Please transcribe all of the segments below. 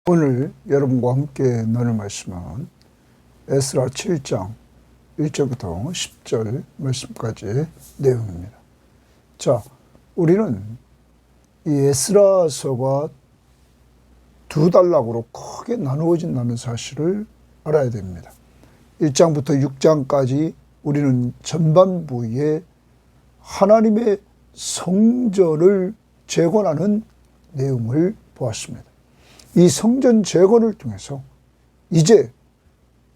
오늘 여러분과 함께 나눌 말씀은 에스라 7장 1절부터 10절 말씀까지의 내용입니다. 자, 우리는 이 에스라서가 두 단락으로 크게 나누어진다는 사실을 알아야 됩니다. 1장부터 6장까지 우리는 전반부에 하나님의 성전을 재건하는 내용을 보았습니다. 이 성전 재건을 통해서 이제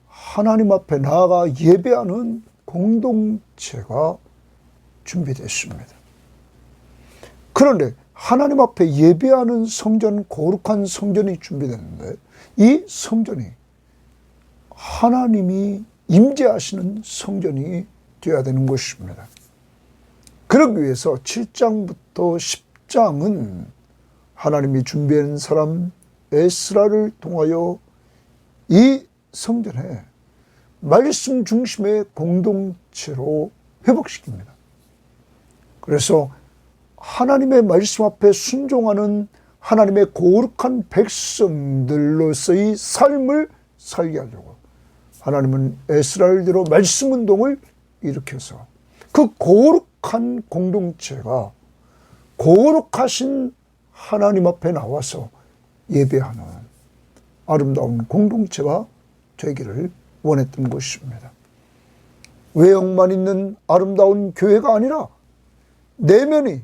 하나님 앞에 나아가 예배하는 공동체가 준비됐습니다. 그런데 하나님 앞에 예배하는 성전, 거룩한 성전이 준비됐는데 이 성전이 하나님이 임재하시는 성전이 되어야 되는 것입니다. 그러기 위해서 7장부터 10장은 하나님이 준비한 사람 에스라를 통하여 이 성전에 말씀 중심의 공동체로 회복시킵니다. 그래서 하나님의 말씀 앞에 순종하는 하나님의 거룩한 백성들로서의 삶을 살게 하려고 하나님은 에스라를 들어 말씀 운동을 일으켜서 그 거룩한 공동체가 거룩하신 하나님 앞에 나와서 예배하는 아름다운 공동체가 되기를 원했던 것입니다. 외형만 있는 아름다운 교회가 아니라 내면이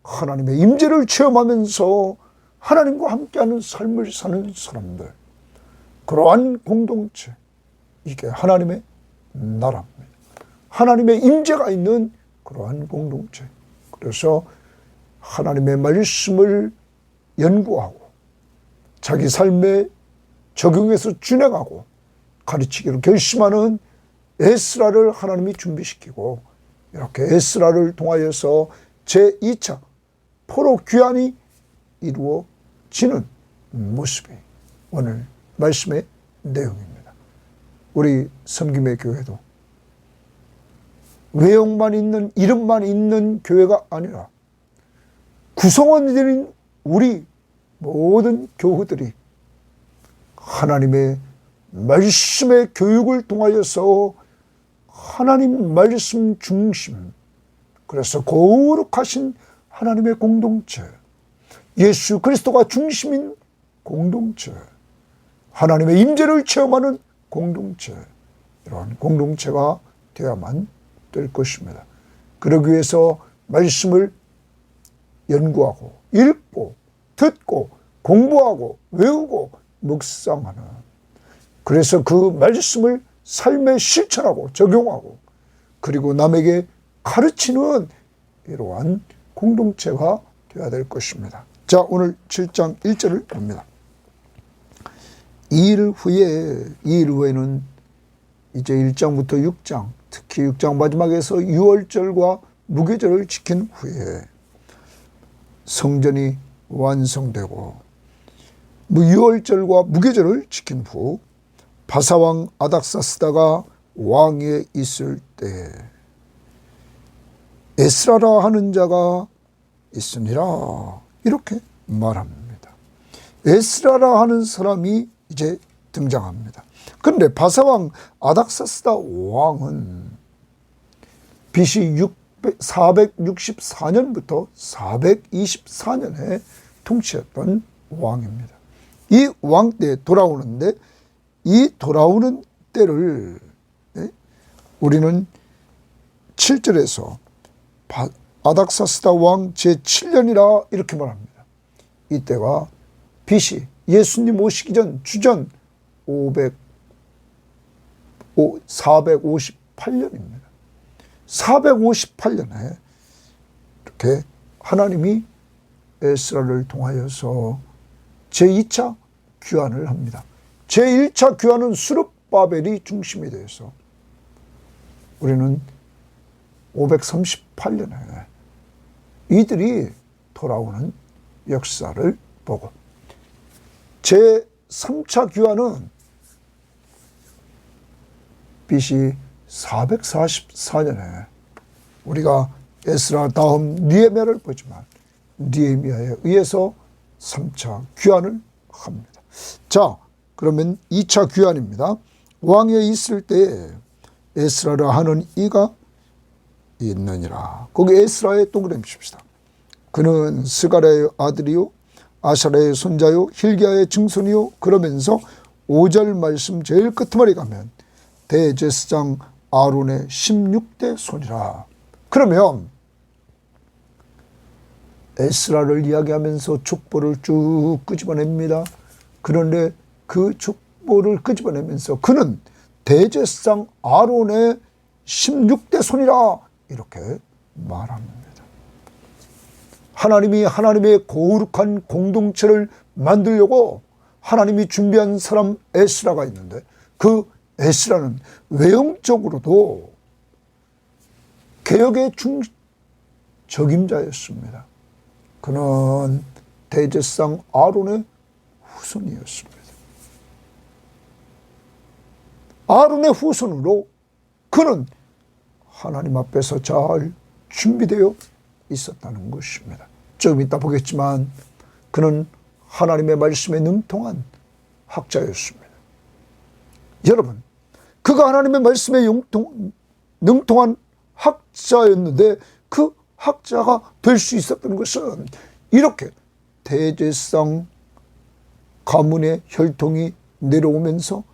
하나님의 임재를 체험하면서 하나님과 함께하는 삶을 사는 사람들, 그러한 공동체, 이게 하나님의 나라입니다. 하나님의 임재가 있는 그러한 공동체. 그래서 하나님의 말씀을 연구하고 자기 삶에 적용해서 준행하고 가르치기로 결심하는 에스라를 하나님이 준비시키고 이렇게 에스라를 통하여서 제2차 포로 귀환이 이루어지는 모습이 오늘 말씀의 내용입니다. 우리 섬김의 교회도 외형만 있는, 이름만 있는 교회가 아니라 구성원들인 우리 모든 교우들이 하나님의 말씀의 교육을 통하여서 하나님 말씀 중심, 그래서 거룩하신 하나님의 공동체, 예수 그리스도가 중심인 공동체, 하나님의 임재를 체험하는 공동체, 이러한 공동체가 되어야만 될 것입니다. 그러기 위해서 말씀을 연구하고 읽고 듣고 공부하고 외우고 묵상하는, 그래서 그 말씀을 삶에 실천하고 적용하고 그리고 남에게 가르치는 이러한 공동체가 되어야 될 것입니다. 자, 오늘 7장 1절을 봅니다. 2일 후에는 이제 1장부터 6장, 특히 6장 마지막에서 유월절과 무교절을 지킨 후에 성전이 완성되고 유월절과 무교절을 지킨 후 바사왕 아닥사스다가 왕위에 있을 때 에스라라 하는 자가 있으니라, 이렇게 말합니다. 에스라라 하는 사람이 이제 등장합니다. 그런데 바사왕 아닥사스다 왕은 BC 464년부터 424년에 통치했던 왕입니다. 이 왕 때 돌아오는데, 이 돌아오는 때를 우리는 7절에서 아닥사스다 왕 제7년이라 이렇게 말합니다. 이때가 BC 예수님 오시기 전 주전 458년입니다. 458년에 이렇게 하나님이 에스라를 통하여서 제2차 귀환을 합니다. 제1차 귀환은 스룹바벨이 중심이 되어서 우리는 538년에 이들이 돌아오는 역사를 보고, 제3차 귀환은 BC 444년에 우리가 에스라 다음 느헤미야를 보지만 느헤미야에 의해서 3차 귀환을 합니다. 자, 그러면 2차 귀환입니다. 왕위에 있을 때에 에스라라 하는 이가 있느니라. 거기 에스라에 동그라미 칩시다. 그는 스가랴의 아들이요 아사랴의 손자요 힐기야의 증손이요. 그러면서 5절 말씀 제일 끝머리 가면 대제사장 아론의 16대 손이라. 그러면 에스라를 이야기하면서 족보를 쭉 끄집어냅니다. 그런데 그 족보를 끄집어내면서 그는 대제사장 아론의 16대 손이라 이렇게 말합니다. 하나님이 하나님의 거룩한 공동체를 만들려고 하나님이 준비한 사람 에스라가 있는데 그 에스라는 외형적으로도 개혁의 적임자였습니다. 그는 대제사장 아론의 후손이었습니다. 아론의 후손으로 그는 하나님 앞에서 잘 준비되어 있었다는 것입니다. 조금 이따 보겠지만 그는 하나님의 말씀에 능통한 학자였습니다. 여러분, 그가 하나님의 말씀에 능통한 학자였는데 그 학자가 될 수 있었던 것은 이렇게 대제사장 가문의 혈통이 내려오면서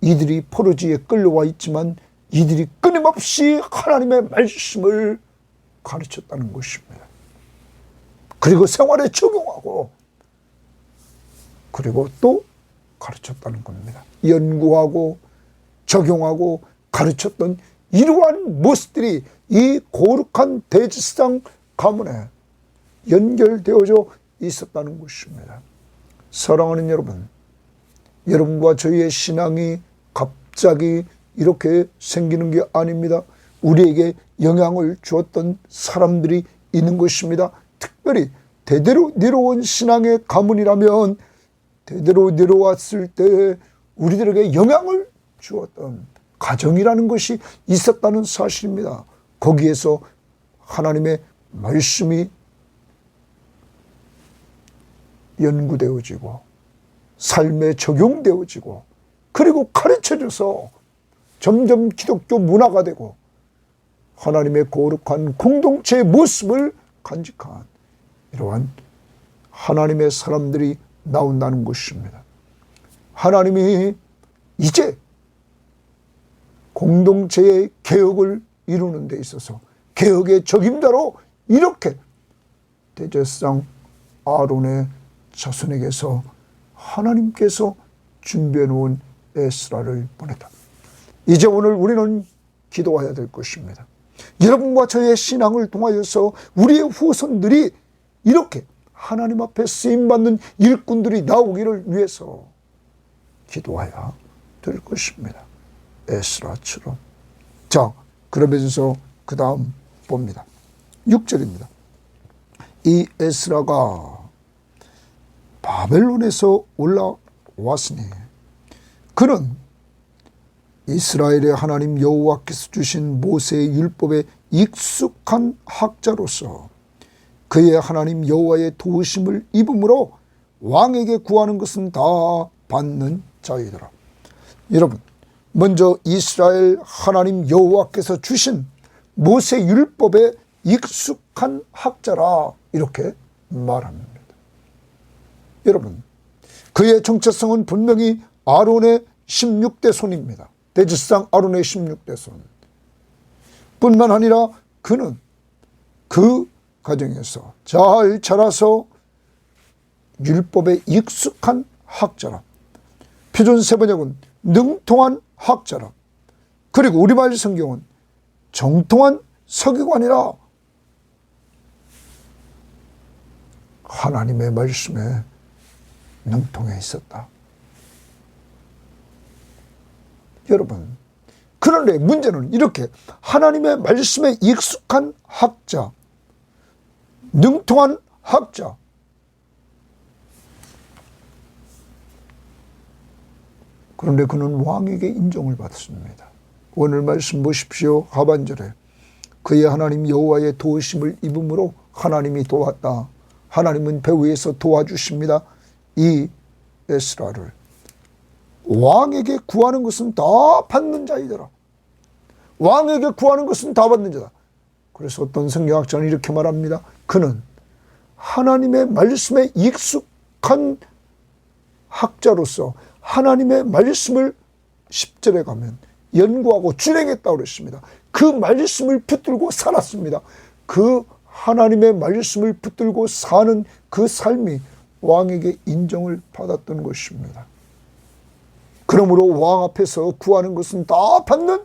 이들이 포로지에 끌려와 있지만 이들이 끊임없이 하나님의 말씀을 가르쳤다는 것입니다. 그리고 생활에 적용하고 그리고 또 가르쳤다는 겁니다. 연구하고 적용하고 가르쳤던 이러한 모습들이 이 거룩한 대제사장 가문에 연결되어져 있었다는 것입니다. 사랑하는 여러분, 여러분과 저희의 신앙이 갑자기 이렇게 생기는 게 아닙니다. 우리에게 영향을 주었던 사람들이 있는 것입니다. 특별히 대대로 내려온 신앙의 가문이라면 대대로 내려왔을 때 우리들에게 영향을 주었던 가정이라는 것이 있었다는 사실입니다. 거기에서 하나님의 말씀이 연구되어지고 삶에 적용되어지고 그리고 가르쳐져서 점점 기독교 문화가 되고 하나님의 거룩한 공동체의 모습을 간직한 이러한 하나님의 사람들이 나온다는 것입니다. 하나님이 이제 공동체의 개혁을 이루는 데 있어서 개혁의 적임자로 이렇게 대제사장 아론의 자손에게서 하나님께서 준비해 놓은 에스라를 보냈다. 이제 오늘 우리는 기도해야 될 것입니다. 여러분과 저의 신앙을 통하여서 우리의 후손들이 이렇게 하나님 앞에 쓰임받는 일꾼들이 나오기를 위해서 기도해야 될 것입니다. 에스라처럼. 자, 그러면서 그 다음 봅니다. 6절입니다. 이 에스라가 바벨론에서 올라왔으니 그는 이스라엘의 하나님 여호와께서 주신 모세의 율법에 익숙한 학자로서 그의 하나님 여호와의 도우심을 입음으로 왕에게 구하는 것은 다 받는 자이더라. 여러분, 먼저 이스라엘 하나님 여호와께서 주신 모세 율법에 익숙한 학자라 이렇게 말합니다. 여러분, 그의 정체성은 분명히 아론의 16대 손입니다. 대제사장 아론의 16대 손 뿐만 아니라 그는 그 가정에서 잘 자라서 율법에 익숙한 학자라. 표준 세번역은 능통한 학자라. 그리고 우리말 성경은 정통한 서기관이라. 하나님의 말씀에 능통해 있었다. 여러분, 그런데 문제는 이렇게 하나님의 말씀에 익숙한 학자, 능통한 학자, 그런데 그는 왕에게 인정을 받습니다. 오늘 말씀 보십시오. 하반절에 그의 하나님 여호와의 도우심을 입음으로 하나님이 도왔다. 하나님은 배후에서 도와주십니다. 이 에스라를 왕에게 구하는 것은 다 받는 자이더라. 왕에게 구하는 것은 다 받는 자다. 그래서 어떤 성경학자는 이렇게 말합니다. 그는 하나님의 말씀에 익숙한 학자로서 하나님의 말씀을 10절에 가면 연구하고 준행했다고 그랬습니다. 그 말씀을 붙들고 살았습니다. 그 하나님의 말씀을 붙들고 사는 그 삶이 왕에게 인정을 받았던 것입니다. 그러므로 왕 앞에서 구하는 것은 다 받는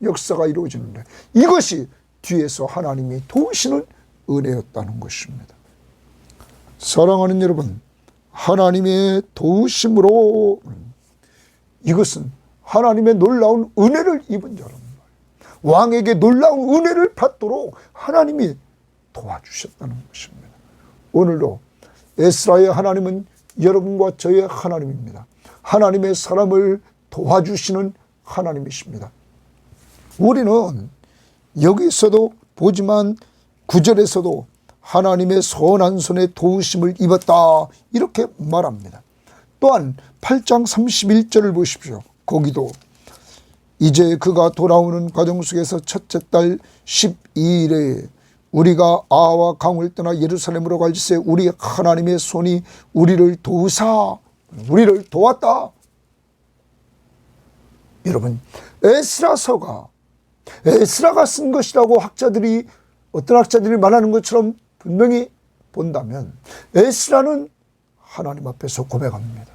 역사가 이루어지는데 이것이 뒤에서 하나님이 도우시는 은혜였다는 것입니다. 사랑하는 여러분, 하나님의 도우심으로 이것은 하나님의 놀라운 은혜를 입은 자라는 거예요. 왕에게 놀라운 은혜를 받도록 하나님이 도와주셨다는 것입니다. 오늘도 에스라의 하나님은 여러분과 저의 하나님입니다. 하나님의 사람을 도와주시는 하나님이십니다. 우리는 여기서도 보지만 9절에서도 하나님의 선한 손에 도우심을 입었다 이렇게 말합니다. 또한 8장 31절을 보십시오. 거기도 이제 그가 돌아오는 과정 속에서 첫째 달 12일에 우리가 아와 강을 떠나 예루살렘으로 갈새 우리 하나님의 손이 우리를 도우사 우리를 도왔다. 여러분, 에스라서가 에스라가 쓴 것이라고 어떤 학자들이 말하는 것처럼 분명히 본다면 에스라는 하나님 앞에서 고백합니다.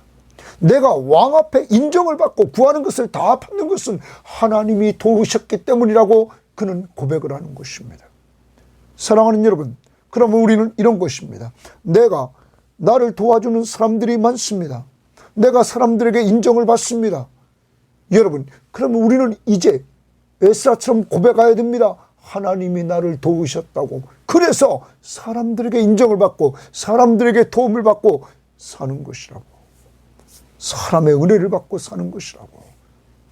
내가 왕 앞에 인정을 받고 구하는 것을 다 받는 것은 하나님이 도우셨기 때문이라고 그는 고백을 하는 것입니다. 사랑하는 여러분, 그러면 우리는 이런 것입니다. 내가 나를 도와주는 사람들이 많습니다. 내가 사람들에게 인정을 받습니다. 여러분, 그러면 우리는 이제 에스라처럼 고백해야 됩니다. 하나님이 나를 도우셨다고. 그래서 사람들에게 인정을 받고 사람들에게 도움을 받고 사는 것이라고. 사람의 은혜를 받고 사는 것이라고.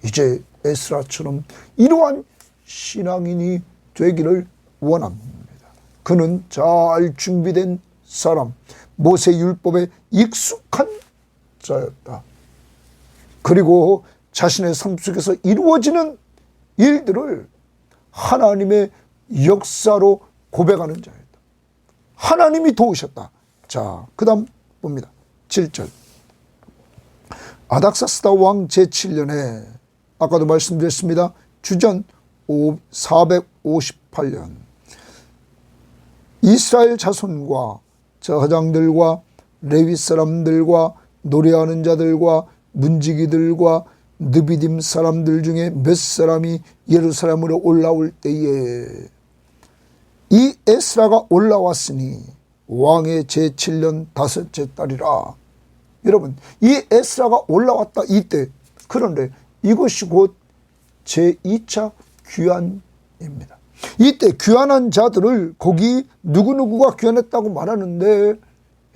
이제 에스라처럼 이러한 신앙인이 되기를 원합니다. 그는 잘 준비된 사람, 모세 율법에 익숙한 자였다. 그리고 자신의 삶 속에서 이루어지는 일들을 하나님의 역사로 고백하는 자였다. 하나님이 도우셨다. 자, 그 다음 봅니다. 7절. 아닥사스다 왕 제7년에 아까도 말씀드렸습니다. 주전 458년 이스라엘 자손과 저하장들과 레위 사람들과 노래하는 자들과 문지기들과 느비딤 사람들 중에 몇 사람이 예루살렘으로 올라올 때에 이 에스라가 올라왔으니 왕의 제7년 5째 달이라. 여러분, 이 에스라가 올라왔다 이때. 그런데 이것이 곧 제2차 귀환입니다. 이때 귀환한 자들을 거기 누구누구가 귀환했다고 말하는데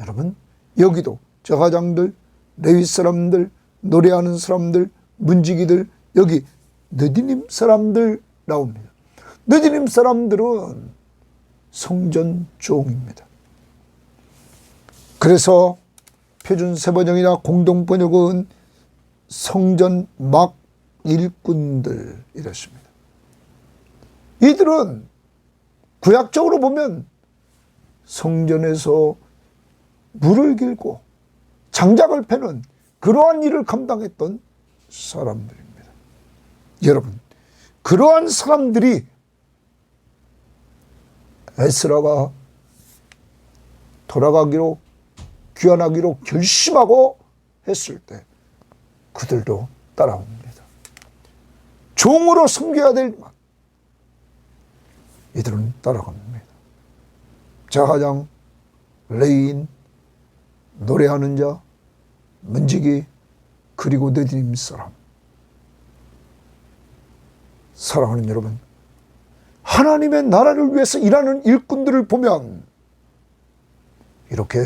여러분, 여기도 저하장들, 레위 사람들, 노래하는 사람들, 문지기들, 여기 느디님 사람들 나옵니다. 느디님 사람들은 성전 종입니다. 그래서 표준 세번역이나 공동 번역은 성전 막 일꾼들 이랬습니다. 이들은 구약적으로 보면 성전에서 물을 길고 장작을 패는 그러한 일을 감당했던 사람들입니다. 여러분, 그러한 사람들이 에스라가 돌아가기로 귀환하기로 결심하고 했을 때 그들도 따라옵니다. 종으로 섬겨야 될 만 이들은 따라갑니다. 자하장, 레위인, 노래하는 자, 문지기, 그리고 느디님 사람. 사랑하는 여러분, 하나님의 나라를 위해서 일하는 일꾼들을 보면 이렇게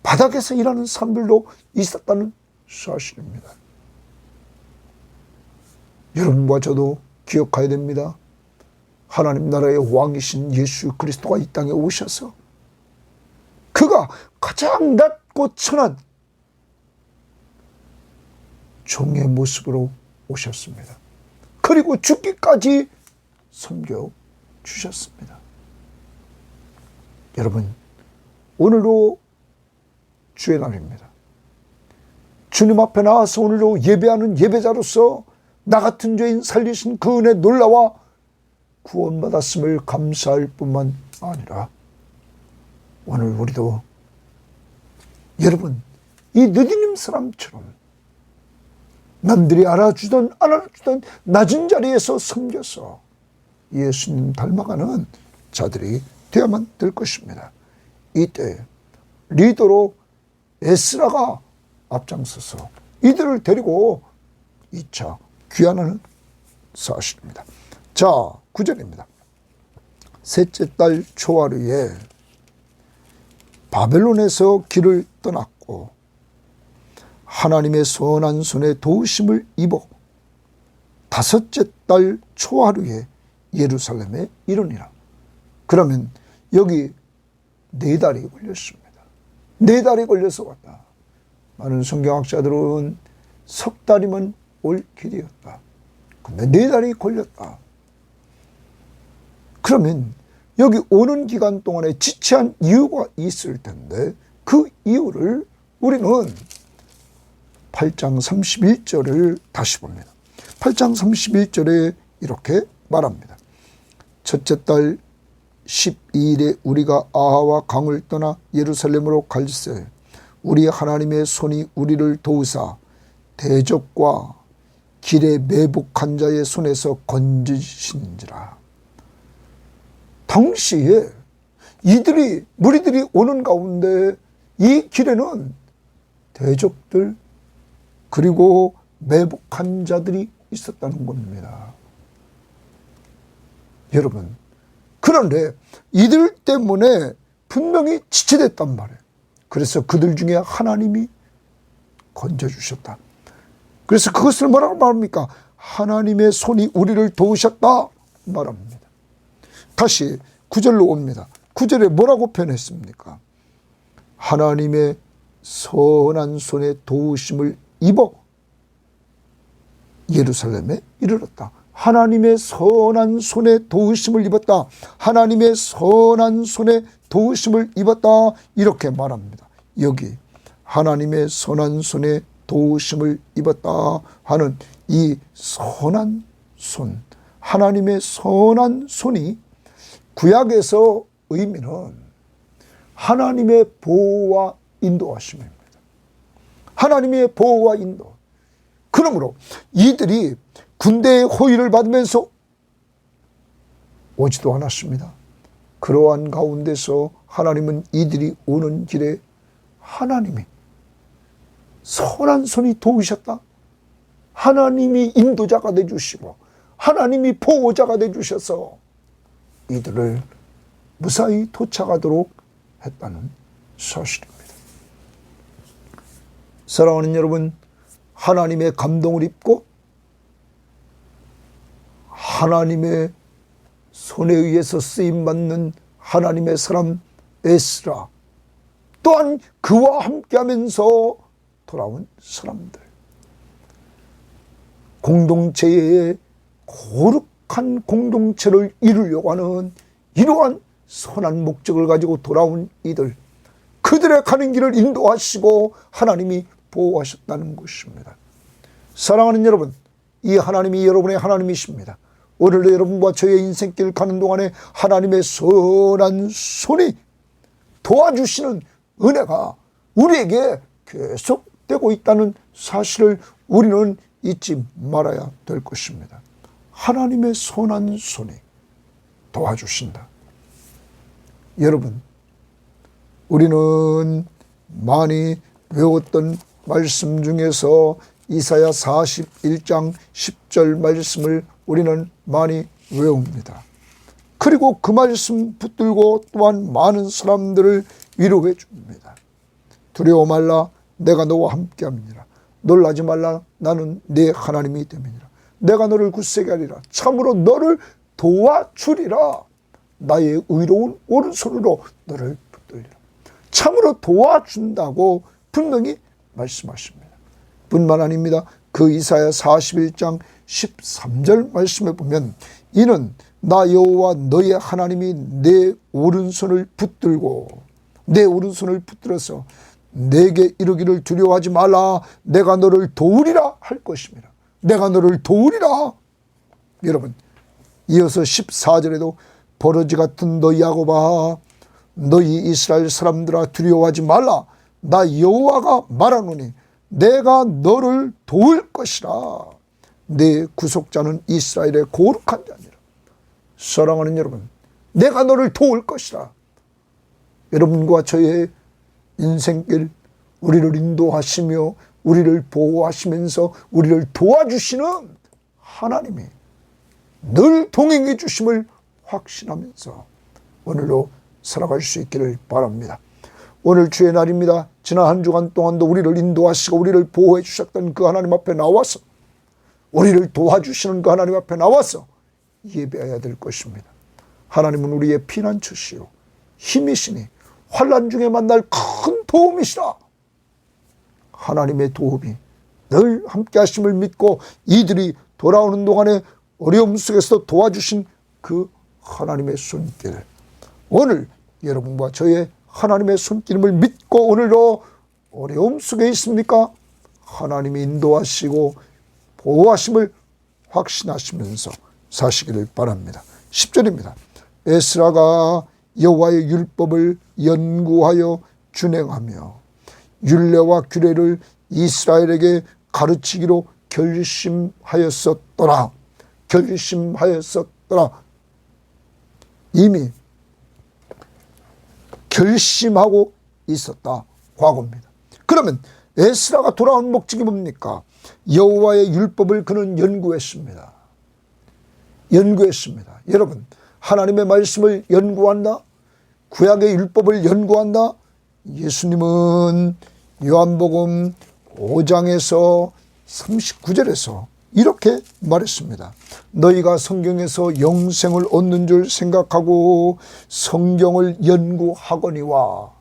바닥에서 일하는 사람들도 있었다는 사실입니다. 여러분과 저도 기억해야 됩니다. 하나님 나라의 왕이신 예수 그리스도가 이 땅에 오셔서 그가 가장 낮고 천한 종의 모습으로 오셨습니다. 그리고 죽기까지 섬겨주셨습니다. 여러분, 오늘도 주의 날입니다. 주님 앞에 나와서 오늘도 예배하는 예배자로서 나 같은 죄인 살리신 그 은혜 놀라와 구원받았음을 감사할 뿐만 아니라 오늘 우리도 여러분 이 느디님 사람처럼 남들이 알아주던 안 알아주던 낮은 자리에서 섬겨서 예수님 닮아가는 자들이 되어야만 될 것입니다. 이때 리더로 에스라가 앞장서서 이들을 데리고 2차 귀환하는 사실입니다. 자, 9절입니다. 셋째 달 초하루에 바벨론에서 길을 떠났고 하나님의 선한 손에 도우심을 입어 다섯째 달 초하루에 예루살렘에 이르니라. 그러면 여기 4달이 걸렸습니다. 4달이 걸려서 왔다. 많은 성경학자들은 석 달이면 올 길이었다. 근데 4달이 걸렸다. 그러면 여기 오는 기간 동안에 지체한 이유가 있을 텐데 그 이유를 우리는 8장 31절을 다시 봅니다. 8장 31절에 이렇게 말합니다. 첫째 달 12일에 우리가 아하와 강을 떠나 예루살렘으로 갈새 우리 하나님의 손이 우리를 도우사 대적과 길에 매복한 자의 손에서 건지신지라. 당시에 무리들이 오는 가운데 이 길에는 대적들 그리고 매복한 자들이 있었다는 겁니다. 여러분, 그런데 이들 때문에 분명히 지체됐단 말이에요. 그래서 그들 중에 하나님이 건져주셨다. 그래서 그것을 뭐라고 말합니까? 하나님의 손이 우리를 도우셨다 말합니다. 다시 9절로 옵니다. 9절에 뭐라고 표현했습니까? 하나님의 선한 손에 도우심을 입어 예루살렘에 이르렀다. 하나님의 선한 손에 도우심을 입었다. 하나님의 선한 손에 도우심을 입었다. 이렇게 말합니다. 여기 하나님의 선한 손에 도우심을 입었다 하는 이 선한 손, 하나님의 선한 손이 구약에서 의미는 하나님의 보호와 인도하심입니다. 하나님의 보호와 인도. 그러므로 이들이 군대의 호위를 받으면서 오지도 않았습니다. 그러한 가운데서 하나님은 이들이 오는 길에 하나님이 선한 손이 도우셨다. 하나님이 인도자가 되주시고 하나님이 보호자가 되주셔서 이들을 무사히 도착하도록 했다는 사실입니다. 사랑하는 여러분, 하나님의 감동을 입고 하나님의 손에 의해서 쓰임받는 하나님의 사람 에스라, 또한 그와 함께하면서 돌아온 사람들, 공동체의 거룩한 공동체를 이루려고 하는 이러한 선한 목적을 가지고 돌아온 이들, 그들의 가는 길을 인도하시고 하나님이 보호하셨다는 것입니다. 사랑하는 여러분, 이 하나님이 여러분의 하나님이십니다. 오늘도 여러분과 저의 인생길 가는 동안에 하나님의 선한 손이 도와주시는 은혜가 우리에게 계속되고 있다는 사실을 우리는 잊지 말아야 될 것입니다. 하나님의 선한 손이 도와주신다. 여러분, 우리는 많이 외웠던 말씀 중에서 이사야 41장 10절 말씀을 우리는 많이 외웁니다. 그리고 그 말씀 붙들고 또한 많은 사람들을 위로해 줍니다. 두려워 말라, 내가 너와 함께함이니라. 놀라지 말라, 나는 네 하나님이 됨이니라. 내가 너를 굳세게 하리라. 참으로 너를 도와주리라. 나의 의로운 오른손으로 너를 붙들리라. 참으로 도와준다고 분명히 말씀하십니다. 뿐만 아닙니다. 그 이사야 41장 13절 말씀에 보면 이는 나 여호와 너의 하나님이 내 오른손을 붙들어서 내게 이르기를 두려워하지 말라 내가 너를 도우리라 할 것입니다. 내가 너를 도우리라. 여러분 이어서 14절에도 버러지 같은 너희 야곱아 너희 이스라엘 사람들아 두려워하지 말라 나 여호와가 말하노니 내가 너를 도울 것이라 내 구속자는 이스라엘의 거룩한 자니라. 사랑하는 여러분 내가 너를 도울 것이라. 여러분과 저의 인생길 우리를 인도하시며 우리를 보호하시면서 우리를 도와주시는 하나님이 늘 동행해 주심을 확신하면서 오늘로 살아갈 수 있기를 바랍니다. 오늘 주의 날입니다. 지난 한 주간 동안도 우리를 인도하시고 우리를 보호해 주셨던 그 하나님 앞에 나와서 우리를 도와주시는 그 하나님 앞에 나와서 예배해야 될 것입니다. 하나님은 우리의 피난처시요 힘이시니 환난 중에 만날 큰 도움이시라. 하나님의 도움이 늘 함께 하심을 믿고 이들이 돌아오는 동안에 어려움 속에서 도와주신 그 하나님의 손길, 오늘 여러분과 저의 하나님의 손길임을 믿고 오늘도 어려움 속에 있습니까? 하나님이 인도하시고 보호하심을 확신하시면서 사시기를 바랍니다. 10절입니다. 에스라가 여호와의 율법을 연구하여 준행하며 율례와 규례를 이스라엘에게 가르치기로 결심하였었더라. 이미 결심하고 있었다. 과거입니다. 그러면 에스라가 돌아온 목적이 뭡니까? 여호와의 율법을 그는 연구했습니다. 여러분 하나님의 말씀을 연구한다. 구약의 율법을 연구한다. 예수님은 요한복음 5장에서 39절에서 이렇게 말했습니다. 너희가 성경에서 영생을 얻는 줄 생각하고 성경을 연구하거니와.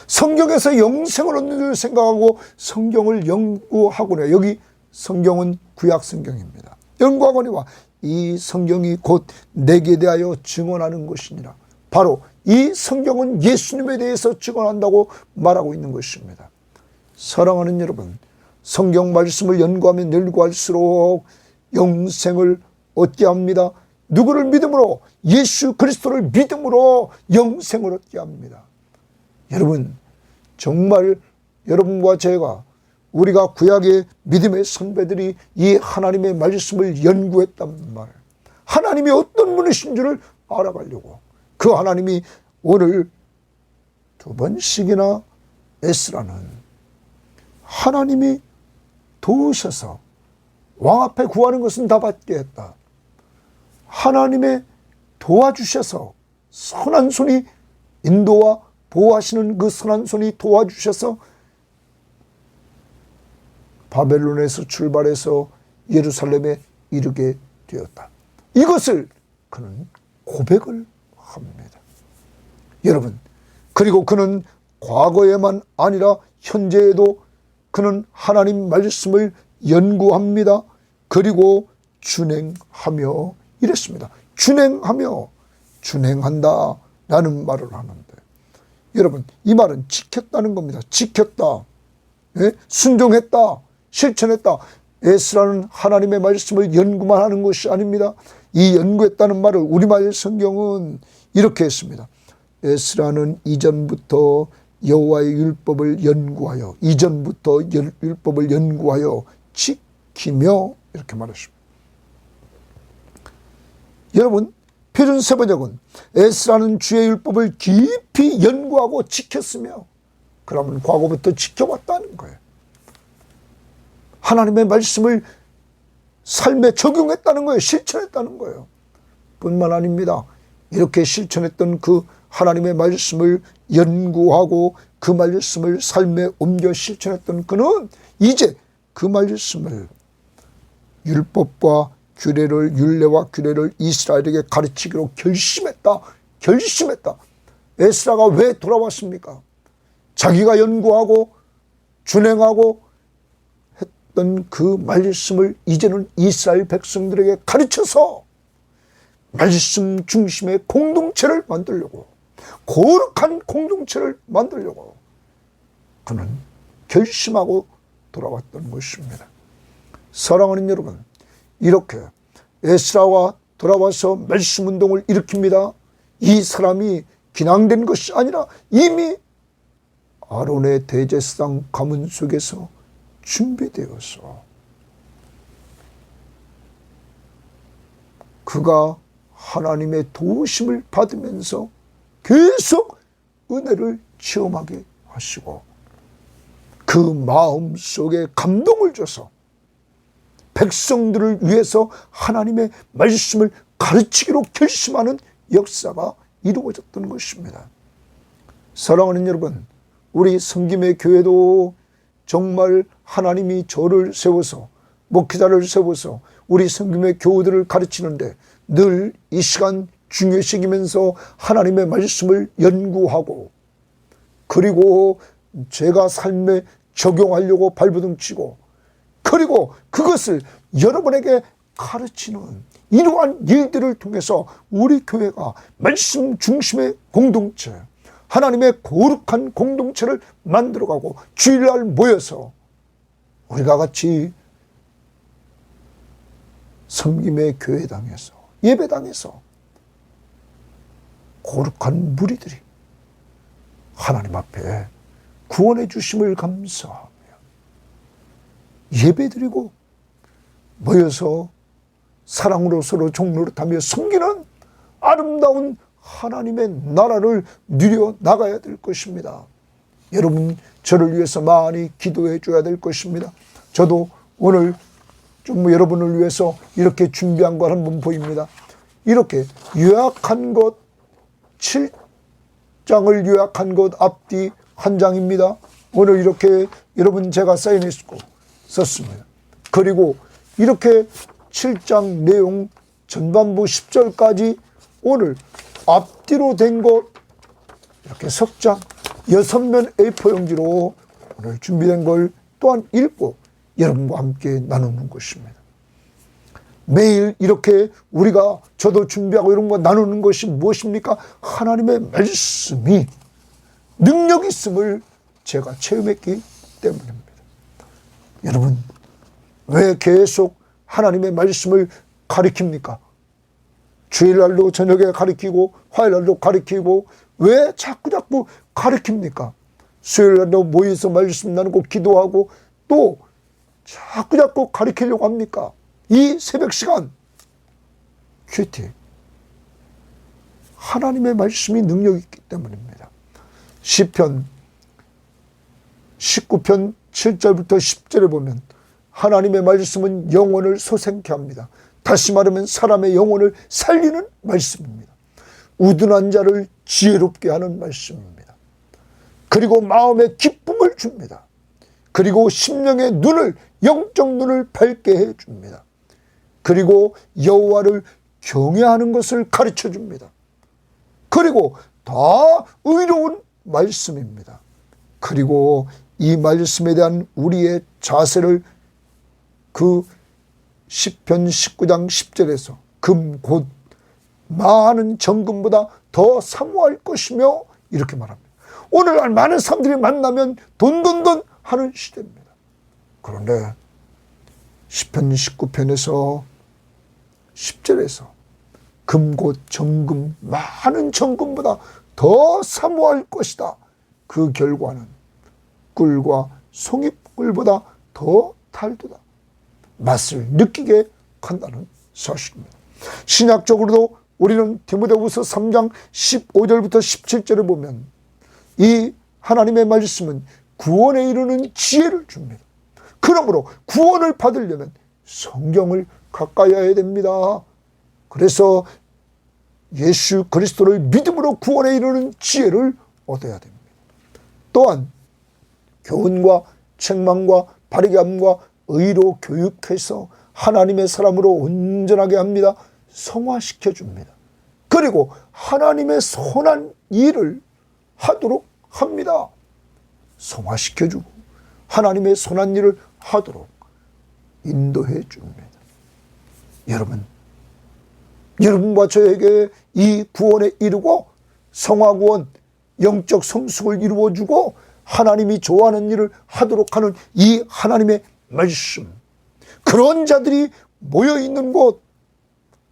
성경에서 영생을 얻는 줄 생각하고 성경을 연구하거니와. 여기 성경은 구약 성경입니다. 연구하거니와 이 성경이 곧 내게 대하여 증언하는 것이니라. 바로 이 성경은 예수님에 대해서 증언한다고 말하고 있는 것입니다. 사랑하는 여러분, 성경 말씀을 연구하면 연구할수록 영생을 얻게 합니다. 누구를 믿음으로? 예수 그리스도를 믿음으로 영생을 얻게 합니다. 여러분 정말 여러분과 제가 우리가 구약의 믿음의 선배들이 이 하나님의 말씀을 연구했단 말, 하나님이 어떤 분이신 줄을 알아가려고 그 하나님이 오늘 2번씩이나 에스라는 하나님이 도우셔서 왕 앞에 구하는 것은 다 받게 했다. 하나님의 도와주셔서 선한 손이 인도와 보호하시는 그 선한 손이 도와주셔서 바벨론에서 출발해서 예루살렘에 이르게 되었다. 이것을 그는 고백을 합니다. 여러분, 그리고 그는 과거에만 아니라 현재에도 그는 하나님 말씀을 연구합니다. 그리고 준행하며 이랬습니다. 준행한다 라는 말을 하는데, 여러분 이 말은 지켰다는 겁니다. 지켰다, 순종했다, 실천했다. 에스라는 하나님의 말씀을 연구만 하는 것이 아닙니다. 이 연구했다는 말을 우리말 성경은 이렇게 했습니다. 에스라는 이전부터 여호와의 율법을 연구하여 지키며 이렇게 말했습니다. 여러분 표준 세번역은 에스라는 주의 율법을 깊이 연구하고 지켰으며, 그러면 과거부터 지켜왔다는 거예요. 하나님의 말씀을 삶에 적용했다는 거예요. 실천했다는 거예요. 뿐만 아닙니다. 이렇게 실천했던 그 하나님의 말씀을 연구하고 그 말씀을 삶에 옮겨 실천했던 그는 이제 그 말씀을 율례와 규례를 이스라엘에게 가르치기로 결심했다. 에스라가 왜 돌아왔습니까? 자기가 연구하고 준행하고 들었던 그 말씀을 이제는 이스라엘 백성들에게 가르쳐서 말씀 중심의 공동체를 만들려고, 거룩한 공동체를 만들려고 그는 결심하고 돌아왔던 것입니다. 사랑하는 여러분, 이렇게 에스라와 돌아와서 말씀운동을 일으킵니다. 이 사람이 기낭된 것이 아니라 이미 아론의 대제사장 가문 속에서 준비되어서 그가 하나님의 도우심을 받으면서 계속 은혜를 체험하게 하시고 그 마음 속에 감동을 줘서 백성들을 위해서 하나님의 말씀을 가르치기로 결심하는 역사가 이루어졌던 것입니다. 사랑하는 여러분, 우리 섬김의 교회도 정말 하나님이 저를 세워서, 목회자를 세워서 우리 섬김의 교우들을 가르치는데 늘 이 시간 중요시 여기면서 하나님의 말씀을 연구하고, 그리고 제가 삶에 적용하려고 발버둥치고, 그리고 그것을 여러분에게 가르치는 이러한 일들을 통해서 우리 교회가 말씀 중심의 공동체, 하나님의 거룩한 공동체를 만들어가고 주일날 모여서 우리가 같이 섬김의 교회당에서, 예배당에서 거룩한 무리들이 하나님 앞에 구원해 주심을 감사하며 예배드리고 모여서 사랑으로 서로 종노릇하며 섬기는 아름다운 하나님의 나라를 누려 나가야 될 것입니다. 여러분, 저를 위해서 많이 기도해 줘야 될 것입니다. 저도 오늘 좀 여러분을 위해서 이렇게 준비한 걸 한번 보입니다. 이렇게 요약한 것, 7장을 요약한 것 앞뒤 한 장입니다. 오늘 이렇게 여러분 제가 사인했고 썼습니다. 그리고 이렇게 7장 내용 전반부 10절까지 오늘 앞뒤로 된 것 이렇게 석장 6면 A4 용지로 오늘 준비된 걸 또한 읽고 여러분과 함께 나누는 것입니다. 매일 이렇게 우리가 저도 준비하고 이런 거 나누는 것이 무엇입니까? 하나님의 말씀이 능력 있음을 제가 체험했기 때문입니다. 여러분, 왜 계속 하나님의 말씀을 가르칩니까? 주일날도 저녁에 가르치고 화요일날도 가르치고 왜 자꾸 가르칩니까? 수요일날도 모여서 말씀 나누고 기도하고 또 자꾸 가르치려고 합니까? 이 새벽 시간 큐티 하나님의 말씀이 능력이 있기 때문입니다. 시편 19편 7절부터 10절에 보면 하나님의 말씀은 영혼을 소생케 합니다. 다시 말하면 사람의 영혼을 살리는 말씀입니다. 우둔한 자를 지혜롭게 하는 말씀입니다. 그리고 마음에 기쁨을 줍니다. 그리고 심령의 눈을, 영적 눈을 밝게 해줍니다. 그리고 여호와를 경외하는 것을 가르쳐 줍니다. 그리고 다 의로운 말씀입니다. 그리고 이 말씀에 대한 우리의 자세를 그 시편 19장 10절에서 금 곧 많은 정금보다 더 사모할 것이며 이렇게 말합니다. 오늘날 많은 사람들이 만나면 돈 하는 시대입니다. 그런데 시편 19편에서 10절에서 금 곧 정금 많은 정금보다 더 사모할 것이다. 그 결과는 꿀과 송이꿀보다 더 달도다. 맛을 느끼게 한다는 사실입니다. 신약적으로도 우리는 디모데후서 3장 15절부터 17절을 보면 이 하나님의 말씀은 구원에 이르는 지혜를 줍니다. 그러므로 구원을 받으려면 성경을 가까이 해야 됩니다. 그래서 예수 그리스도를 믿음으로 구원에 이르는 지혜를 얻어야 됩니다. 또한 교훈과 책망과 바르게 함과 의로 교육해서 하나님의 사람으로 온전하게 합니다. 성화시켜 줍니다. 그리고 하나님의 선한 일을 하도록 합니다. 성화시켜 주고 하나님의 선한 일을 하도록 인도해 줍니다. 여러분과 저에게 이 구원에 이르고 성화구원, 영적 성숙을 이루어주고 하나님이 좋아하는 일을 하도록 하는 이 하나님의 말씀, 그런 자들이 모여있는 곳,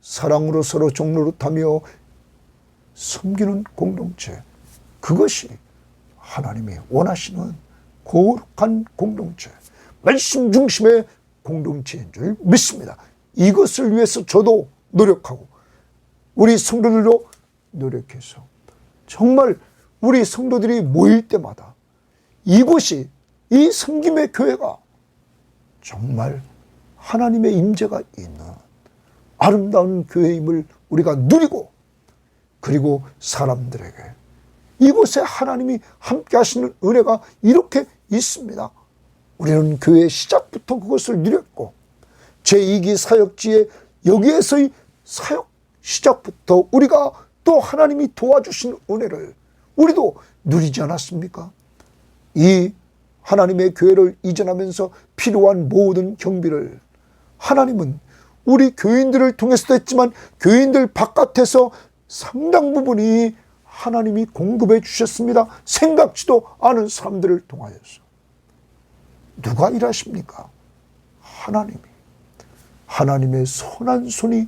사랑으로 서로 종노릇하며 섬기는 공동체, 그것이 하나님이 원하시는 거룩한 공동체, 말씀 중심의 공동체인 줄 믿습니다. 이것을 위해서 저도 노력하고 우리 성도들도 노력해서 정말 우리 성도들이 모일 때마다 이곳이, 이 섬김의 교회가 정말 하나님의 임재가 있는 아름다운 교회임을 우리가 누리고, 그리고 사람들에게 이곳에 하나님이 함께 하시는 은혜가 이렇게 있습니다. 우리는 교회 시작부터 그것을 누렸고, 제2기 사역지에 여기에서의 사역 시작부터 우리가 또 하나님이 도와주신 은혜를 우리도 누리지 않았습니까? 이 하나님의 교회를 이전하면서 필요한 모든 경비를 하나님은 우리 교인들을 통해서도 했지만 교인들 바깥에서 상당 부분이 하나님이 공급해 주셨습니다. 생각지도 않은 사람들을 통하여서. 누가 일하십니까? 하나님이. 하나님의 선한 손이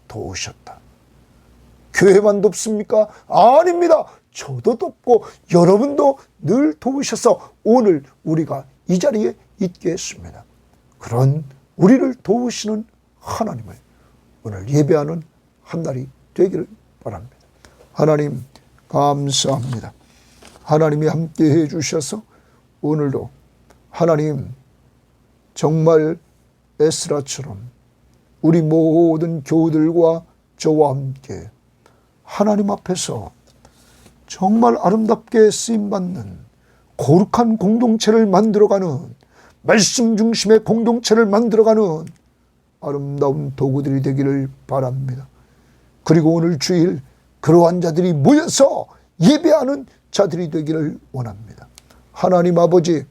도우셨다. 교회만 돕습니까? 아닙니다. 저도 돕고 여러분도 늘 도우셔서 오늘 우리가 이 자리에 있게 했습니다. 그런 우리를 도우시는 하나님을 오늘 예배하는 한 날이 되기를 바랍니다. 하나님 감사합니다. 하나님이 함께해 주셔서 오늘도 하나님 정말 에스라처럼 우리 모든 교우들과 저와 함께 하나님 앞에서 정말 아름답게 쓰임받는 거룩한 공동체를 만들어가는, 말씀 중심의 공동체를 만들어가는 아름다운 도구들이 되기를 바랍니다. 그리고 오늘 주일 그러한 자들이 모여서 예배하는 자들이 되기를 원합니다. 하나님 아버지,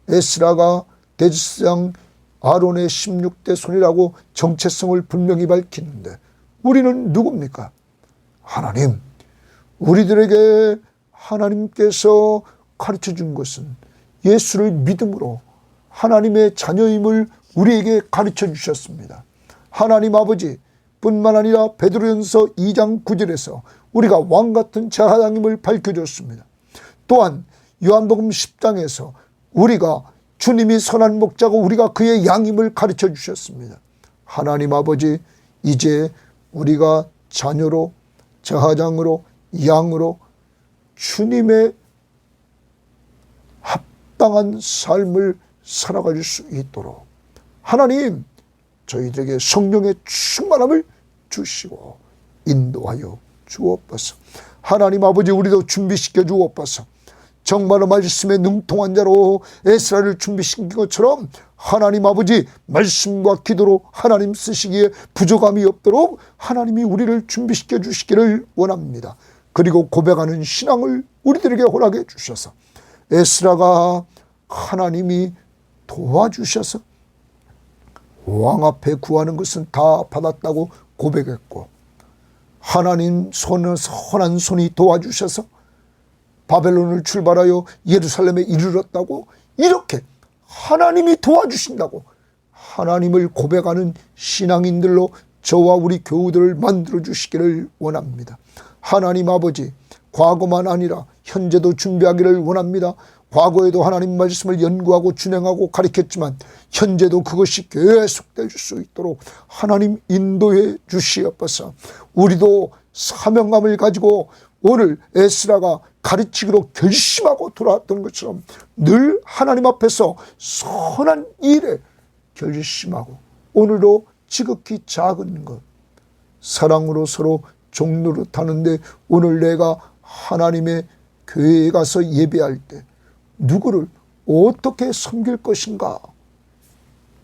에스라가 대제사장 아론의 16대 손이라고 정체성을 분명히 밝히는데 우리는 누굽니까? 하나님, 우리들에게 하나님께서 가르쳐 준 것은 예수를 믿음으로 하나님의 자녀임을 우리에게 가르쳐 주셨습니다. 하나님 아버지 뿐만 아니라 베드로전서 2장 9절에서 우리가 왕같은 제사장임을 밝혀줬습니다. 또한 요한복음 10장에서 우리가 주님이 선한 목자고 우리가 그의 양임을 가르쳐 주셨습니다. 하나님 아버지, 이제 우리가 자녀로, 제사장으로, 양으로 주님의 합당한 삶을 살아갈 수 있도록 하나님 저희들에게 성령의 충만함을 주시고 인도하여 주옵소서. 하나님 아버지, 우리도 준비시켜 주옵소서. 정말로 말씀에 능통한 자로 에스라를 준비시킨 것처럼 하나님 아버지 말씀과 기도로 하나님 쓰시기에 부족함이 없도록 하나님이 우리를 준비시켜 주시기를 원합니다. 그리고 고백하는 신앙을 우리들에게 허락해 주셔서 에스라가 하나님이 도와주셔서 왕 앞에 구하는 것은 다 받았다고 고백했고, 하나님 선한 손이 도와주셔서 바벨론을 출발하여 예루살렘에 이르렀다고, 이렇게 하나님이 도와주신다고 하나님을 고백하는 신앙인들로 저와 우리 교우들을 만들어 주시기를 원합니다. 하나님 아버지, 과거만 아니라 현재도 준비하기를 원합니다. 과거에도 하나님 말씀을 연구하고 준행하고 가르쳤지만 현재도 그것이 계속될 수 있도록 하나님 인도해 주시옵소서. 우리도 사명감을 가지고 오늘 에스라가 가르치기로 결심하고 돌아왔던 것처럼 늘 하나님 앞에서 선한 일에 결심하고 오늘도 지극히 작은 것 사랑으로 서로 종노릇하는데, 오늘 내가 하나님의 교회에 가서 예배할 때 누구를 어떻게 섬길 것인가,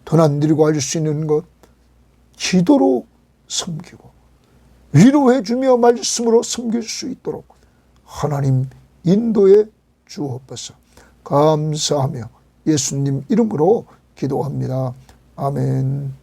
돈 안 들이고 할 수 있는 것 기도로 섬기고 위로해 주며 말씀으로 섬길 수 있도록 하나님 인도해 주옵소서. 감사하며 예수님 이름으로 기도합니다. 아멘.